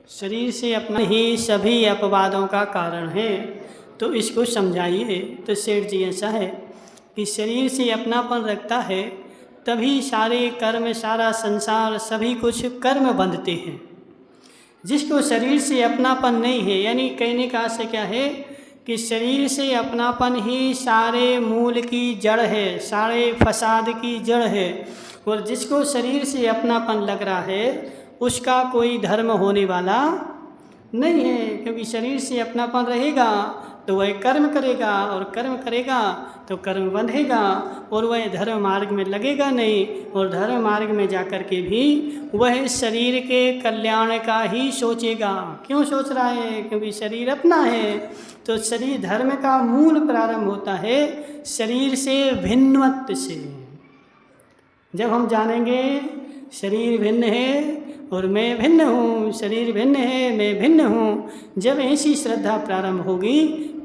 शरीर से अपना ही सभी अपवादों का कारण है, तो इसको समझाइए। तो सेठ जी ऐसा है कि शरीर से अपनापन रखता है तभी सारे कर्म, सारा संसार, सभी कुछ कर्म बंधते हैं। जिसको शरीर से अपनापन नहीं है, यानी कहने का आशय क्या है कि शरीर से अपनापन ही सारे मूल की जड़ है, सारे फसाद की जड़ है। और जिसको शरीर से अपनापन लग रहा है उसका कोई धर्म होने वाला नहीं है, क्योंकि शरीर से अपनापन रहेगा तो वह कर्म करेगा, और कर्म करेगा तो कर्म बंधेगा, और वह धर्म मार्ग में लगेगा नहीं, और धर्म मार्ग में जाकर के भी वह शरीर के कल्याण का ही सोचेगा। क्यों सोच रहा है? क्योंकि शरीर अपना है। तो शरीर धर्म का मूल प्रारंभ होता है शरीर से भिन्नत्व से। जब हम जानेंगे शरीर भिन्न है और मैं भिन्न हूँ, शरीर भिन्न है मैं भिन्न हूँ, जब ऐसी श्रद्धा प्रारंभ होगी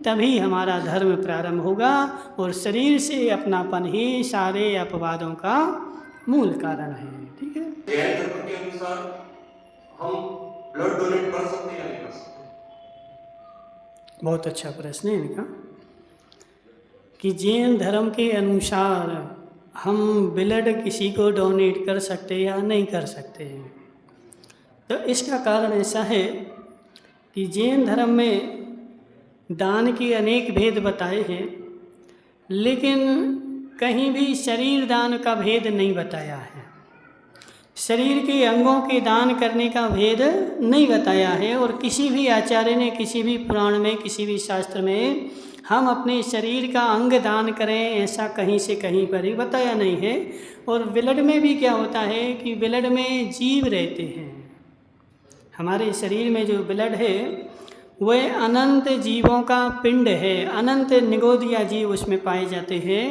तभी हमारा धर्म प्रारंभ होगा, और शरीर से अपनापन ही सारे अपवादों का मूल कारण है। ठीक है। जैन धर्म के अनुसार हम ब्लड डोनेट कर सकते हैं या नहीं कर सकते? बहुत अच्छा प्रश्न है इनका कि जैन धर्म के अनुसार हम ब्लड किसी को डोनेट कर सकते या नहीं कर सकते हैं। तो इसका कारण ऐसा है कि जैन धर्म में दान के अनेक भेद बताए हैं, लेकिन कहीं भी शरीर दान का भेद नहीं बताया है। शरीर के अंगों के दान करने का भेद नहीं बताया है, और किसी भी आचार्य ने किसी भी पुराण में, किसी भी शास्त्र में हम अपने शरीर का अंग दान करें ऐसा कहीं से कहीं पर ही बताया नहीं है। और ब्लड में भी क्या होता है कि ब्लड में जीव रहते हैं। हमारे शरीर में जो ब्लड है वह अनंत जीवों का पिंड है, अनंत निगोदिया जीव उसमें पाए जाते हैं,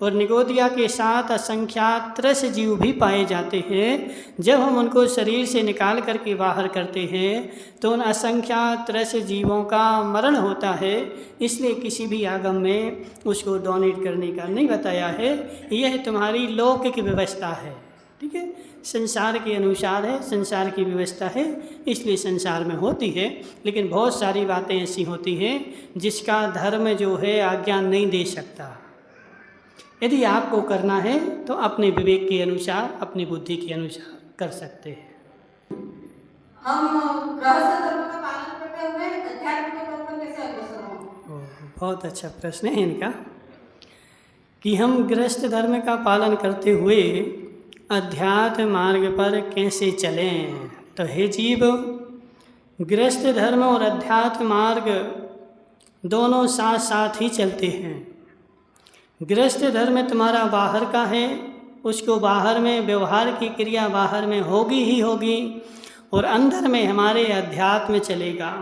और निगोदिया के साथ असंख्यात त्रस जीव भी पाए जाते हैं। जब हम उनको शरीर से निकाल करके बाहर करते हैं तो उन असंख्यात त्रस जीवों का मरण होता है, इसलिए किसी भी आगम में उसको डोनेट करने का नहीं बताया है। यह तुम्हारी लौकिक व्यवस्था है। ठीक है, संसार के अनुसार है, संसार की व्यवस्था है, इसलिए संसार में होती है। लेकिन बहुत सारी बातें ऐसी होती हैं जिसका धर्म जो है आज्ञा नहीं दे सकता। यदि आपको करना है तो अपने विवेक के अनुसार, अपनी बुद्धि के अनुसार कर सकते हैं। हम गृहस्थ धर्म का पालन करते हुए अध्यात्म के पथ पर कैसे अग्रसर हों? बहुत अच्छा प्रश्न है इनका कि हम गृहस्थ धर्म का पालन करते हुए अध्यात्म मार्ग पर कैसे चलें। तो हे जीव, गृहस्थ धर्म और अध्यात्म मार्ग दोनों साथ साथ ही चलते हैं। गृहस्थ धर्म तुम्हारा बाहर का है, उसको बाहर में व्यवहार की क्रिया बाहर में होगी ही होगी, और अंदर में हमारे अध्यात्म चलेगा।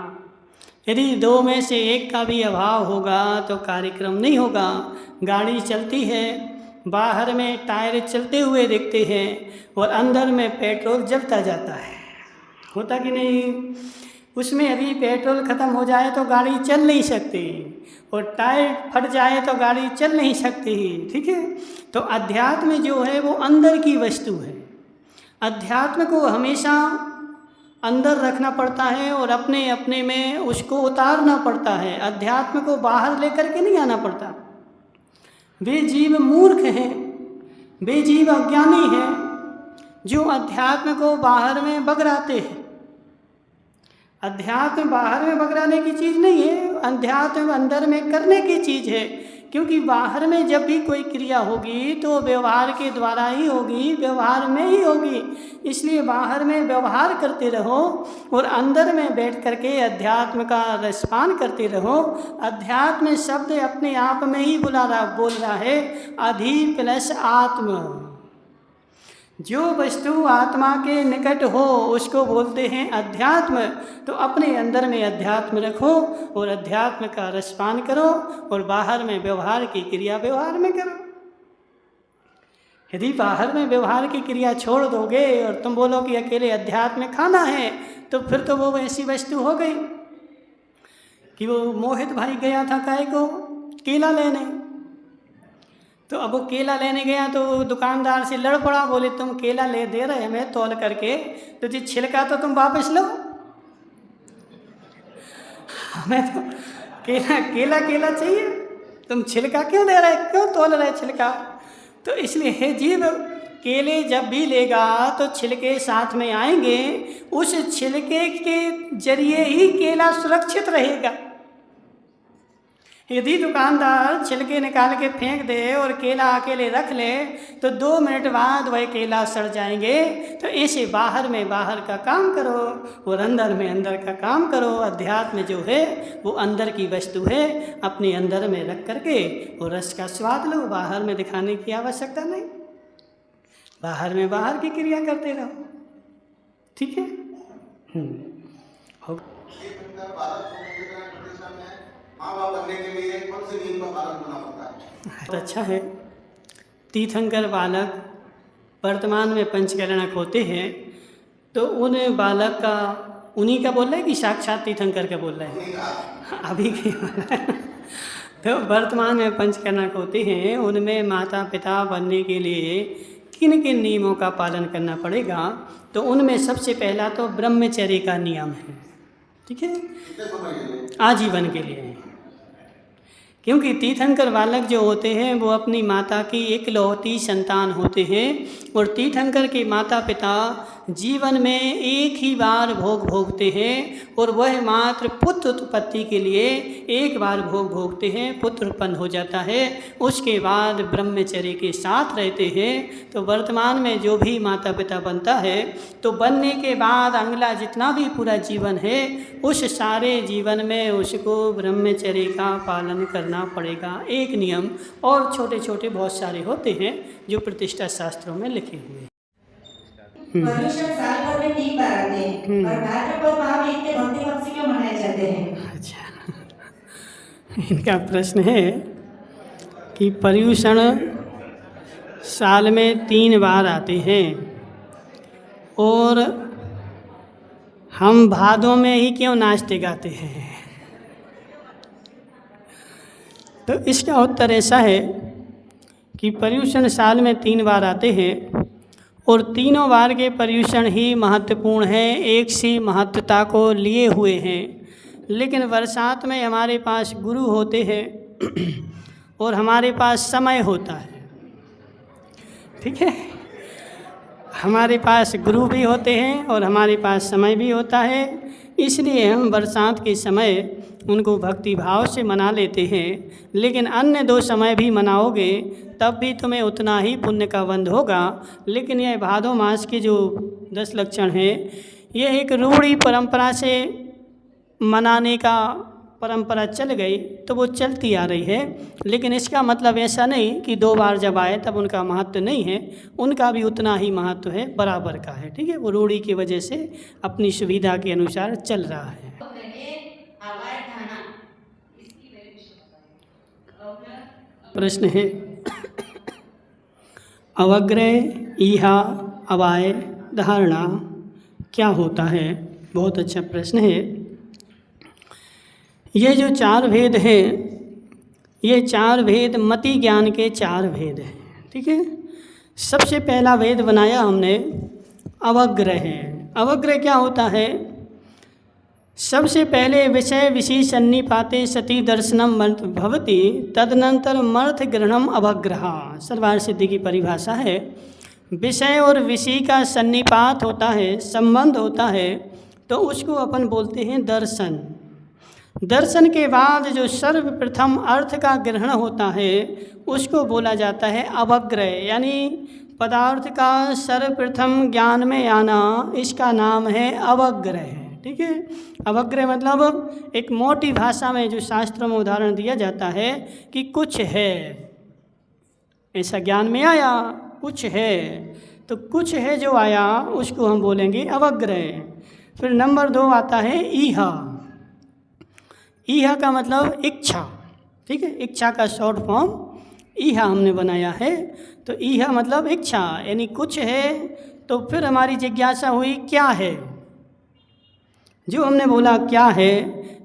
यदि दो में से एक का भी अभाव होगा तो कार्यक्रम नहीं होगा। गाड़ी चलती है, बाहर में टायर चलते हुए दिखते हैं और अंदर में पेट्रोल जलता जाता है, होता कि नहीं? उसमें यदि पेट्रोल ख़त्म हो जाए तो गाड़ी चल नहीं सकती, और टायर फट जाए तो गाड़ी चल नहीं सकती। ठीक है, तो अध्यात्म जो है वो अंदर की वस्तु है। अध्यात्म को हमेशा अंदर रखना पड़ता है और अपने अपने में उसको उतारना पड़ता है। अध्यात्म को बाहर लेकर के नहीं आना पड़ता। वे जीव मूर्ख हैं, वे जीव अज्ञानी हैं जो अध्यात्म को बाहर में बगराते हैं। अध्यात्म बाहर में बगराने की चीज़ नहीं है, अध्यात्म अंदर में करने की चीज़ है। क्योंकि बाहर में जब भी कोई क्रिया होगी तो व्यवहार के द्वारा ही होगी, व्यवहार में ही होगी। इसलिए बाहर में व्यवहार करते रहो और अंदर में बैठ करके अध्यात्म का रसपान करते रहो। अध्यात्म शब्द अपने आप में ही बोल रहा है अधि प्लस आत्म। जो वस्तु आत्मा के निकट हो उसको बोलते हैं अध्यात्म। तो अपने अंदर में अध्यात्म रखो और अध्यात्म का रसपान करो, और बाहर में व्यवहार की क्रिया व्यवहार में करो। यदि बाहर में व्यवहार की क्रिया छोड़ दोगे और तुम बोलो कि अकेले अध्यात्म में खाना है, तो फिर तो वो ऐसी वस्तु हो गई कि वो मोहित भाई गया था काहे को केला लेने, तो अब वो केला लेने गया तो दुकानदार से लड़ पड़ा, बोले तुम केला ले दे रहे हमें तौल करके, तो जी छिलका तो तुम वापस लो। हमें तो केला केला केला चाहिए, तुम छिलका क्यों ले रहे, क्यों तोल रहे छिलका? तो इसलिए हे जीव, केले जब भी लेगा तो छिलके साथ में आएंगे, उस छिलके के जरिए ही केला सुरक्षित रहेगा। यदि दुकानदार छिलके निकाल के फेंक दे और केला अकेले रख ले तो 2 मिनट बाद वह केला सड़ जाएंगे। तो ऐसे बाहर में बाहर का काम करो और अंदर में अंदर का काम करो। अध्यात्म जो है वो अंदर की वस्तु है, अपने अंदर में रख करके और रस का स्वाद लो। बाहर में दिखाने की आवश्यकता नहीं, बाहर में बाहर की क्रिया करते रहो, ठीक है। माँ बाप बनने के लिए कौन से नियम का पालन करना पड़ता है? तो अच्छा है, तीर्थंकर बालक वर्तमान में पंचकरणक होते हैं, तो उन बालक का उन्हीं का बोल रहे हैं कि साक्षात तीर्थंकर का बोल रहे हैं? अभी के तो वर्तमान में पंचकरणक होते हैं, उनमें माता पिता बनने के लिए किन किन नियमों का पालन करना पड़ेगा? तो उनमें सबसे पहला तो ब्रह्मचर्य का नियम है, ठीक है, आजीवन के लिए। क्योंकि तीर्थंकर बालक जो होते हैं वो अपनी माता की इकलौती संतान होते हैं, और तीर्थंकर के माता पिता जीवन में एक ही बार भोग भोगते हैं, और वह मात्र पुत्र उत्पत्ति के लिए एक बार भोग भोगते हैं, पुत्र उत्पन्न हो जाता है, उसके बाद ब्रह्मचर्य के साथ रहते हैं। तो वर्तमान में जो भी माता पिता बनता है तो बनने के बाद अगला जितना भी पूरा जीवन है उस सारे जीवन में उसको ब्रह्मचर्य का पालन करना पड़ेगा, एक नियम। और छोटे छोटे बहुत सारे होते हैं जो प्रतिष्ठा शास्त्रों में लिखे हुए हैं। पर्युषण साल भर में 3 बार आते हैं, और भाद्रपद माह में इतने भक्ति भाव से क्यों मनाए जाते हैं? अच्छा, इनका प्रश्न है कि पर्युषण साल में 3 बार आते हैं और हम भादों में ही क्यों नाचते गाते हैं? तो इसका उत्तर ऐसा है कि पर्युषण साल में 3 बार आते हैं और तीनों बार के पर्युषण ही महत्वपूर्ण हैं, एक सी महत्वता को लिए हुए हैं। लेकिन बरसात में हमारे पास गुरु होते हैं और हमारे पास समय होता है, ठीक है, हमारे पास गुरु भी होते हैं और हमारे पास समय भी होता है। इसलिए हम बरसात के समय उनको भक्ति भाव से मना लेते हैं। लेकिन अन्य 2 समय भी मनाओगे तब भी तुम्हें उतना ही पुण्य का बंध होगा। लेकिन यह भादो मास के जो 10 लक्षण हैं, यह एक रूढ़ी परंपरा से मनाने का परंपरा चल गई तो वो चलती आ रही है। लेकिन इसका मतलब ऐसा नहीं कि 2 बार जब आए तब उनका महत्व नहीं है, उनका भी उतना ही महत्व है, बराबर का है, ठीक है। वो रूढ़ी की वजह से अपनी सुविधा के अनुसार चल रहा है। प्रश्न है अवग्रह, ईहा, अवाय, धारणा क्या होता है? बहुत अच्छा प्रश्न है। ये जो 4 भेद हैं, ये 4 भेद मति ज्ञान के 4 भेद हैं, ठीक है। सबसे पहला भेद बनाया हमने अवग्रह है। अवग्रह क्या होता है? सबसे पहले विषय विशेष सन्निपाते सती दर्शनम मर्थ भवति, तदनंतर मर्थ ग्रहणम अवग्रह। सर्वार्थ सिद्धि की परिभाषा है। विषय और विषय का सन्निपात होता है, संबंध होता है, तो उसको अपन बोलते हैं दर्शन। दर्शन के बाद जो सर्वप्रथम अर्थ का ग्रहण होता है उसको बोला जाता है अवग्रह, यानी पदार्थ का सर्वप्रथम ज्ञान में आना, इसका नाम है अवग्रह, ठीक है। अवग्रह मतलब एक मोटी भाषा में जो शास्त्रों में उदाहरण दिया जाता है कि कुछ है, ऐसा ज्ञान में आया, कुछ है, तो कुछ है जो आया उसको हम बोलेंगे अवग्रह। फिर नंबर 2 आता है ईहा। ईहा का मतलब इच्छा, ठीक है, इच्छा का शॉर्ट फॉर्म ईहा हमने बनाया है। तो ईहा मतलब इच्छा, यानी कुछ है, तो फिर हमारी जिज्ञासा हुई क्या है। जो हमने बोला क्या है,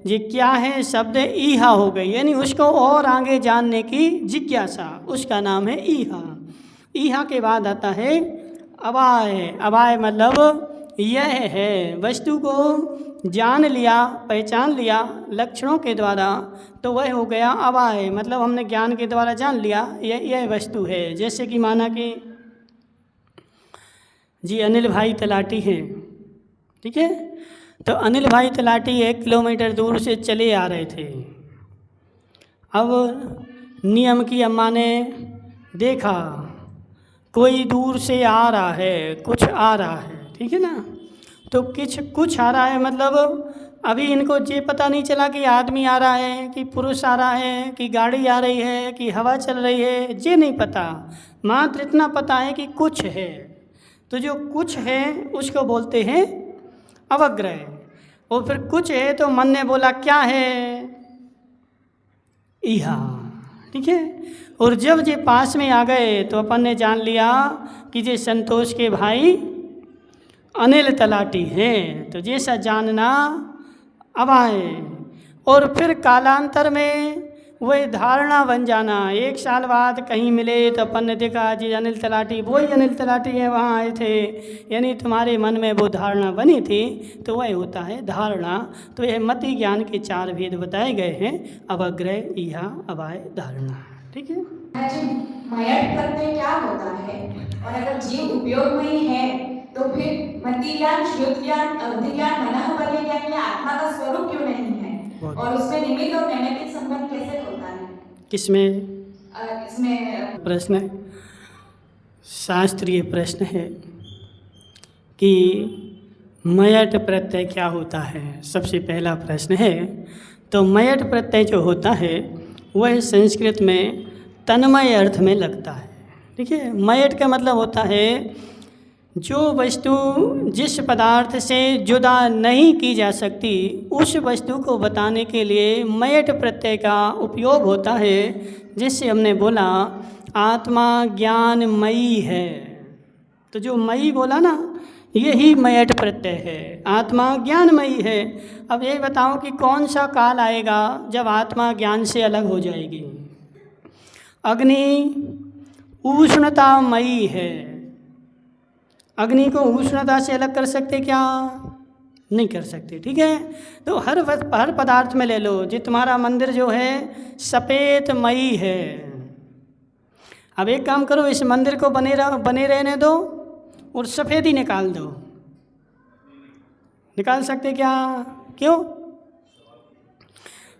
ये क्या है शब्द ईहा हो गई, यानी उसको और आगे जानने की जिज्ञासा, उसका नाम है ईहा। ईहा के बाद आता है अवाय। अवाय मतलब यह है। वस्तु को जान लिया, पहचान लिया लक्षणों के द्वारा, तो वह हो गया अवाय, मतलब हमने ज्ञान के द्वारा जान लिया यह वस्तु है। जैसे कि माना कि जी अनिल भाई तलाटी हैं, ठीक है, तो अनिल भाई तलाटी 1 किलोमीटर दूर से चले आ रहे थे। अब नियम की अम्मा ने देखा कोई दूर से आ रहा है, कुछ आ रहा है, ठीक है ना, तो कुछ आ रहा है, मतलब अभी इनको ये पता नहीं चला कि आदमी आ रहा है, कि पुरुष आ रहा है, कि गाड़ी आ रही है, कि हवा चल रही है, ये नहीं पता, मात्र इतना पता है कि कुछ है। तो जो कुछ है उसको बोलते हैं अवग्रह। और फिर कुछ है तो मन ने बोला क्या है, इहा, ठीक है। और जब ये पास में आ गए तो अपन ने जान लिया कि ये संतोष के भाई अनिल तलाटी हैं। तो जैसा जानना अब आए, और फिर कालांतर में वही धारणा बन जाना। 1 साल बाद कहीं मिले तो अपन ने देखा जी अनिल तलाटी वही अनिल तलाटी है, वहाँ आए थे, यानी तुम्हारे मन में वो धारणा बनी थी, तो वह होता है धारणा। तो यह मति ज्ञान के 4 भेद बताए गए हैं, अवग्रह, इहा, अवाय, धारणा, ठीक है। मयट प्रत्यय क्या होता है, और अगर जीव उपयोग में ही है तो फिर मति ज्ञान, श्रुत ज्ञान, अवधि ज्ञान, मनः ज्ञान या आत्मा का स्वरूप क्यों नहीं है, और उसमें निमित्त और नैमित्तिक संबंध कैसे होता है? किसमें? इसमें प्रश्न है, शास्त्रीय प्रश्न है कि मयट प्रत्यय क्या होता है, सबसे पहला प्रश्न है। तो मयट प्रत्यय जो होता है वह संस्कृत में तन्मय अर्थ में लगता है, ठीक है। मयट का मतलब होता है जो वस्तु जिस पदार्थ से जुदा नहीं की जा सकती, उस वस्तु को बताने के लिए मयट प्रत्यय का उपयोग होता है। जिससे हमने बोला आत्मा ज्ञानमयी है, तो जो मयी बोला ना, यही मयट प्रत्यय है, आत्मा ज्ञानमयी है। अब ये बताओ कि कौन सा काल आएगा जब आत्मा ज्ञान से अलग हो जाएगी। अग्नि उष्णतामयी है, अग्नि को उष्णता से अलग कर सकते क्या? नहीं कर सकते, ठीक है। तो हर पदार्थ में ले लो, जी तुम्हारा मंदिर जो है सफ़ेदमयी है, अब एक काम करो, इस मंदिर को बने रहने दो और सफ़ेद ही निकाल दो, निकाल सकते क्या? क्यों?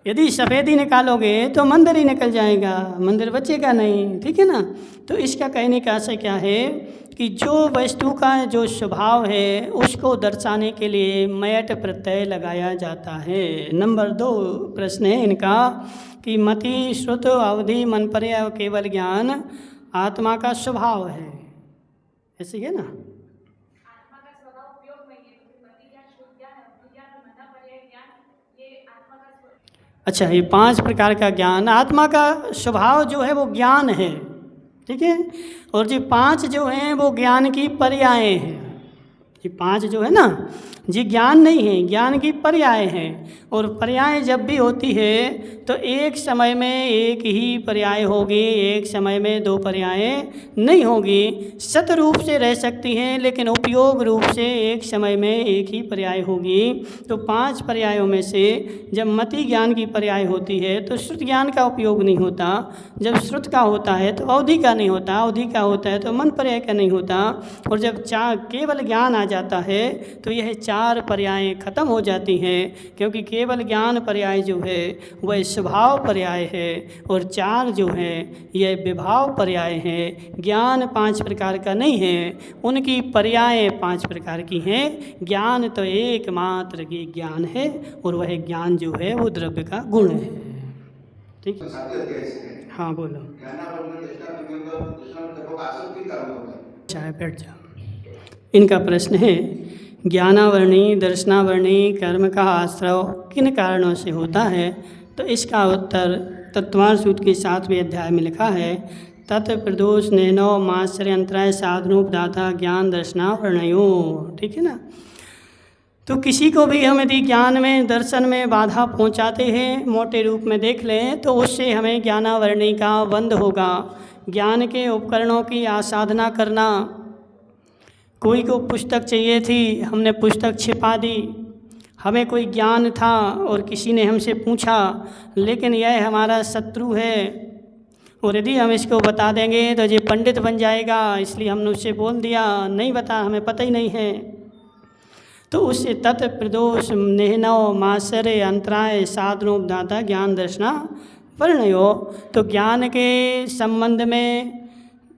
यदि सफ़ेद ही निकालोगे तो मंदिर ही निकल जाएगा, मंदिर बचेगा नहीं, ठीक है ना। तो इसका कहने का आशय क्या है कि जो वस्तु का जो स्वभाव है उसको दर्शाने के लिए मयट प्रत्यय लगाया जाता है। नंबर 2 प्रश्न है इनका कि मति, श्रुत, अवधि, मनपर्य और केवल ज्ञान आत्मा का स्वभाव है, ऐसे है ना। अच्छा, ये 5 प्रकार का ज्ञान, आत्मा का स्वभाव जो है वो ज्ञान है, ठीक है। और जो 5 जो हैं वो ज्ञान की पर्याय हैं। ये 5 जो है ना, ये ज्ञान नहीं है, ज्ञान की पर्याय हैं। और पर्याय जब भी होती है तो एक समय में एक ही पर्याय होगी, एक समय में 2 पर्याय नहीं होगी। सत रूप से रह सकती हैं लेकिन उपयोग रूप से एक समय में एक ही पर्याय होगी। तो 5 पर्यायों में से जब मति ज्ञान की पर्याय होती है तो श्रुत ज्ञान का उपयोग नहीं होता, जब श्रुत का होता है तो अवधि का नहीं होता, अवधि का होता है तो मन पर्याय का नहीं होता। और जब केवल ज्ञान आ जाता है तो यह 4 पर्याय खत्म हो जाती हैं, क्योंकि केवल ज्ञान पर्याय जो है वह स्वभाव पर्याय है और 4 जो हैं यह विभाव पर्याय हैं। ज्ञान 5 प्रकार का नहीं है, उनकी पर्याय 5 प्रकार की हैं। ज्ञान तो एकमात्र की ज्ञान है और वह ज्ञान जो है वो द्रव्य का गुण है, ठीक है। हाँ बोलो। चाहे बैठ जाओ। इनका प्रश्न है ज्ञानावरणी दर्शनावरणी कर्म का आश्रय किन कारणों से होता है? तो इसका उत्तर तत्वार सूत्र के 7वें अध्याय में लिखा है, तत् प्रदोष नैनो माश्चर्य अंतराय साधनोपदाता ज्ञान दर्शनावरणयो, ठीक है ना। तो किसी को भी हम यदि ज्ञान में दर्शन में बाधा पहुंचाते हैं, मोटे रूप में देख लें, तो उससे हमें ज्ञानावरणी का बंध होगा। ज्ञान के उपकरणों की आसाधना करना, कोई को पुस्तक चाहिए थी, हमने पुस्तक छिपा दी। हमें कोई ज्ञान था और किसी ने हमसे पूछा, लेकिन यह हमारा शत्रु है और यदि हम इसको बता देंगे तो ये पंडित बन जाएगा, इसलिए हमने उससे बोल दिया नहीं बता, हमें पता ही नहीं है। तो उससे तत् प्रदोष नेहनव मासरे अंतराय साधनोपदाता ज्ञान दर्शना वर्णयो। तो ज्ञान के संबंध में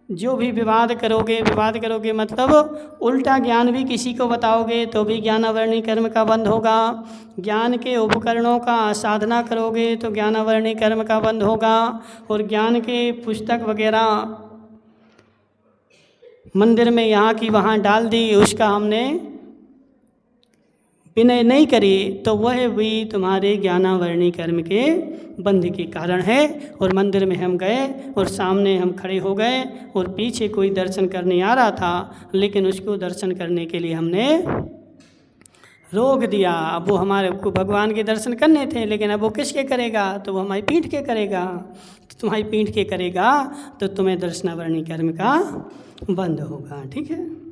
जो भी विवाद करोगे मतलब उल्टा ज्ञान भी किसी को बताओगे तो भी ज्ञानावरणी कर्म का बंध होगा। ज्ञान के उपकरणों का साधना करोगे तो ज्ञानावरणी कर्म का बंध होगा। और ज्ञान के पुस्तक वगैरह मंदिर में यहाँ की वहाँ डाल दी, उसका हमने विनय नहीं करी, तो वह भी तुम्हारे ज्ञानावरणी कर्म के बंध के कारण है। और मंदिर में हम गए और सामने हम खड़े हो गए और पीछे कोई दर्शन करने आ रहा था, लेकिन उसको दर्शन करने के लिए हमने रोक दिया। अब वो हमारे को भगवान के दर्शन करने थे, लेकिन अब वो किसके करेगा? तो वो हमारी पीठ के करेगा। तुम्हारी पीठ के करेगा तो तुम्हें दर्शनावरणी कर्म का बंध होगा। ठीक है।